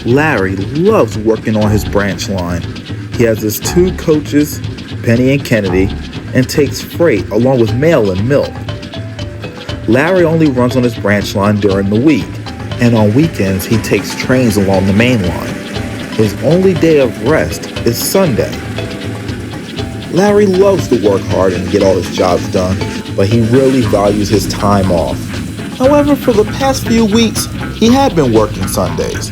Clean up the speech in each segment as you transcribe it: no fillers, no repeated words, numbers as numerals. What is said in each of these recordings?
Larry loves working on his branch line. He has his two coaches, Penny and Kennedy, and takes freight along with mail and milk. Larry only runs on his branch line during the week, and on weekends he takes trains along the main line. His only day of rest is Sunday. Larry loves to work hard and get all his jobs done, but he really values his time off. However, for the past few weeks, he had been working Sundays.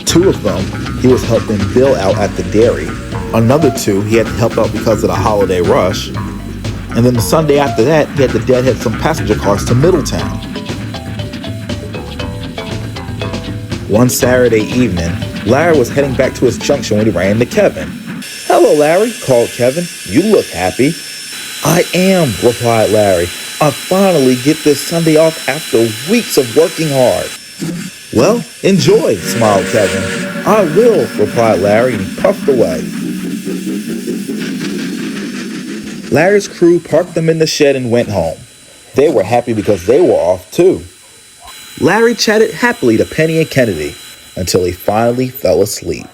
2 of them, he was helping Bill out at the dairy. Another 2, he had to help out because of the holiday rush. And then the Sunday after that, he had to deadhead some passenger cars to Middletown. One Saturday evening, Larry was heading back to his junction when he ran into Kevin. "Hello, Larry," called Kevin. "You look happy." "I am," replied Larry. "I finally get this Sunday off after weeks of working hard." "Well, enjoy," smiled Kevin. "I will," replied Larry, and he puffed away. Larry's crew parked them in the shed and went home. They were happy because they were off too. Larry chatted happily to Penny and Kennedy until he finally fell asleep.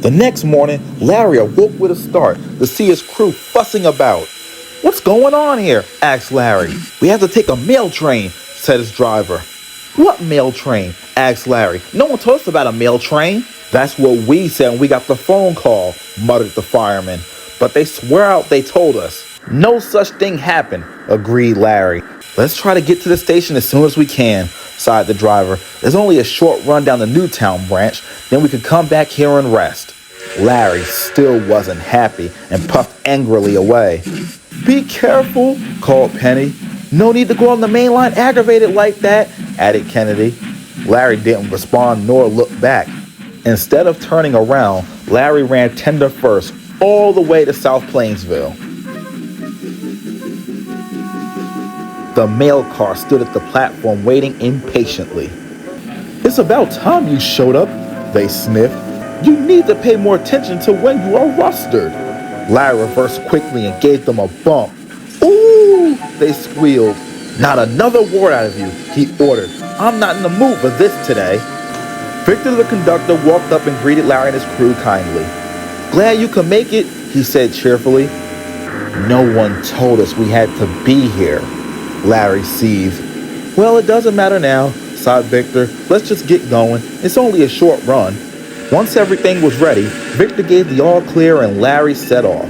The next morning, Larry awoke with a start to see his crew fussing about. "What's going on here?" asked Larry. "We have to take a mail train," said his driver. "What mail train?" asked Larry. "No one told us about a mail train." "That's what we said when we got the phone call," muttered the fireman. "But they swear out they told us." "No such thing happened," agreed Larry. "Let's try to get to the station as soon as we can," sighed the driver. "There's only a short run down the Newtown branch, then we could come back here and rest." Larry still wasn't happy and puffed angrily away. "Be careful," called Penny. "No need to go on the main line aggravated like that," added Kennedy. Larry didn't respond nor look back. Instead of turning around, Larry ran tender first all the way to South Plainsville. The mail car stood at the platform waiting impatiently. "It's about time you showed up," they sniffed. "You need to pay more attention to when you are rostered." Larry reversed quickly and gave them a bump. "Ooh," they squealed. "Not another word out of you," he ordered. "I'm not in the mood for this today." Victor the conductor walked up and greeted Larry and his crew kindly. "Glad you could make it," he said cheerfully. "No one told us we had to be here," Larry seethed. "Well, it doesn't matter now," sighed Victor. "Let's just get going. It's only a short run." Once everything was ready, Victor gave the all clear and Larry set off.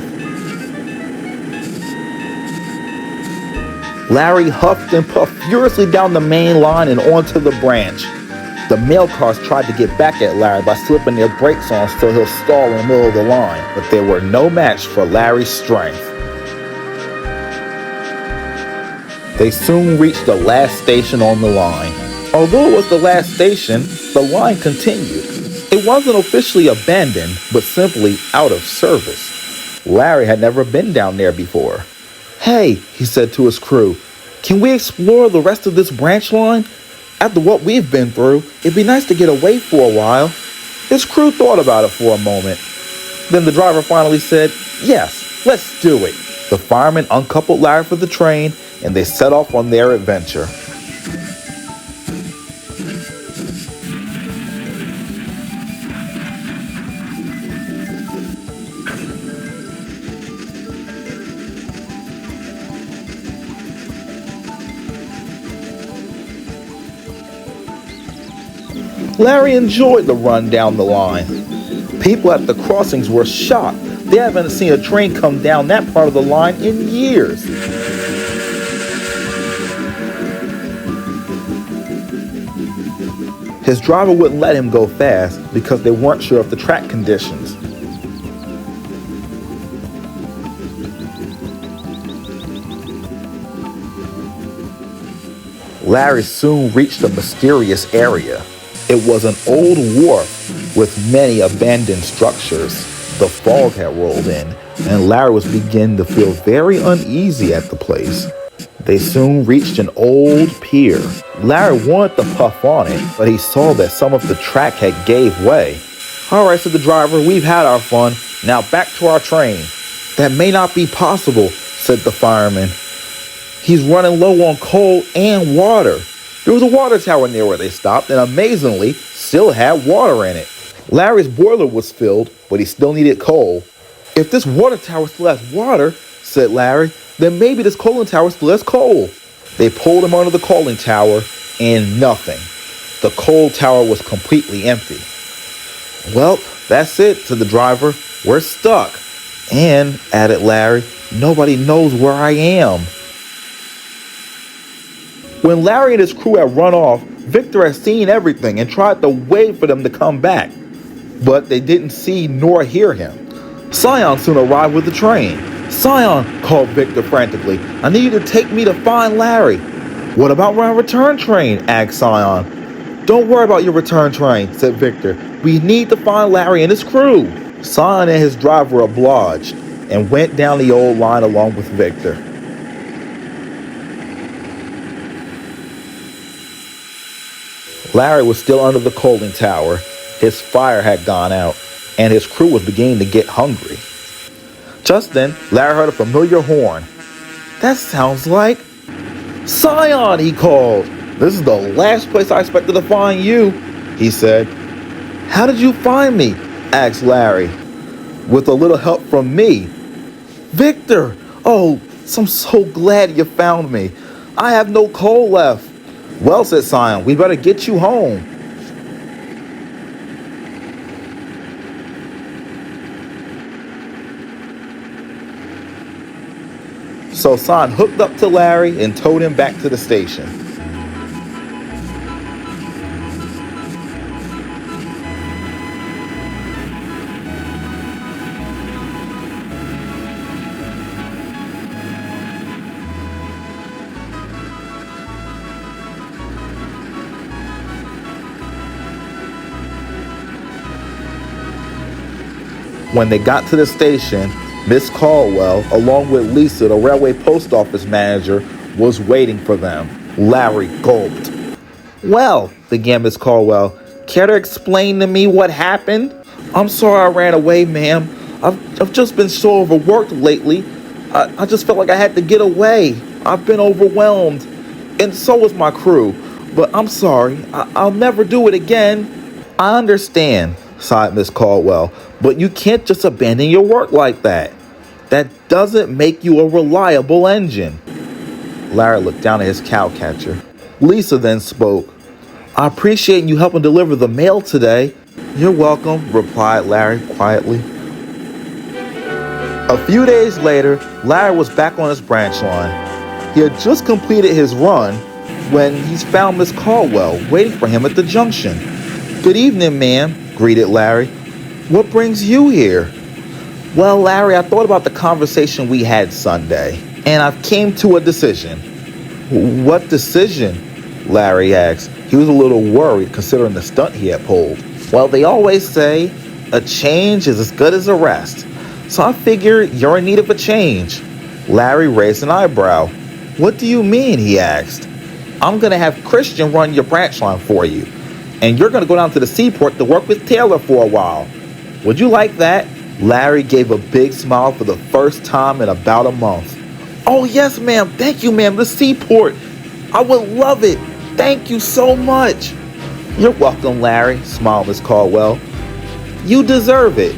Larry huffed and puffed furiously down the main line and onto the branch. The mail cars tried to get back at Larry by slipping their brakes on so he'll stall in the middle of the line, but they were no match for Larry's strength. They soon reached the last station on the line. Although it was the last station, the line continued. It wasn't officially abandoned, but simply out of service. Larry had never been down there before. "Hey," he said to his crew, "can we explore the rest of this branch line? After what we've been through, it'd be nice to get away for a while." His crew thought about it for a moment. Then the driver finally said, "Yes, let's do it." The fireman uncoupled Larry for the train, and they set off on their adventure. Larry enjoyed the run down the line. People at the crossings were shocked. They haven't seen a train come down that part of the line in years. His driver wouldn't let him go fast because they weren't sure of the track conditions. Larry soon reached a mysterious area. It was an old wharf with many abandoned structures. The fog had rolled in, and Larry was beginning to feel very uneasy at the place. They soon reached an old pier. Larry wanted to puff on it, but he saw that some of the track had gave way. "All right," said the driver, "we've had our fun. Now back to our train." "That may not be possible," said the fireman. He's running low on coal and water. There was a water tower near where they stopped and amazingly still had water in it. Larry's boiler was filled, but he still needed coal. If this water tower still has water, said Larry, then maybe this coaling tower still has coal. They pulled him under the coaling tower and nothing. The coal tower was completely empty. Well, that's it, said the driver. We're stuck. And, added Larry, nobody knows where I am. When Larry and his crew had run off, Victor had seen everything and tried to wait for them to come back. But they didn't see nor hear him. Scion soon arrived with the train. Scion, called Victor frantically, I need you to take me to find Larry. What about my return train? Asked Scion. Don't worry about your return train, said Victor. We need to find Larry and his crew. Scion and his driver obliged and went down the old line along with Victor. Larry was still under the coaling tower. His fire had gone out, and his crew was beginning to get hungry. Just then, Larry heard a familiar horn. That sounds like Scion, he called. This is the last place I expected to find you, he said. How did you find me? Asked Larry. With a little help from me. Victor! Oh, I'm so glad you found me. I have no coal left. Well, said Scion, we better get you home. So Scion hooked up to Larry and towed him back to the station. When they got to the station, Miss Caldwell, along with Lisa, the railway post office manager, was waiting for them. Larry gulped. Well, began Miss Caldwell, care to explain to me what happened? I'm sorry I ran away, ma'am. I've just been so overworked lately. I just felt like I had to get away. I've been overwhelmed. And so was my crew. But I'm sorry. I'll never do it again. I understand, sighed Miss Caldwell, but you can't just abandon your work like that. That doesn't make you a reliable engine. Larry looked down at his cowcatcher. Lisa then spoke. I appreciate you helping deliver the mail today. You're welcome, replied Larry quietly. A few days later, Larry was back on his branch line. He had just completed his run when he found Miss Caldwell waiting for him at the junction. Good evening, ma'am, greeted Larry. What brings you here? Well, Larry, I thought about the conversation we had Sunday, and I've came to a decision. What decision? Larry asked. He was a little worried considering the stunt he had pulled. Well, they always say a change is as good as a rest. So I figure you're in need of a change. Larry raised an eyebrow. What do you mean? He asked. I'm going to have Christian run your branch line for you, and you're going to go down to the seaport to work with Taylor for a while. Would you like that? Larry gave a big smile for the first time in about a month. Oh, yes, ma'am. Thank you, ma'am. The seaport. I would love it. Thank you so much. You're welcome, Larry, smiled Miss Caldwell. You deserve it.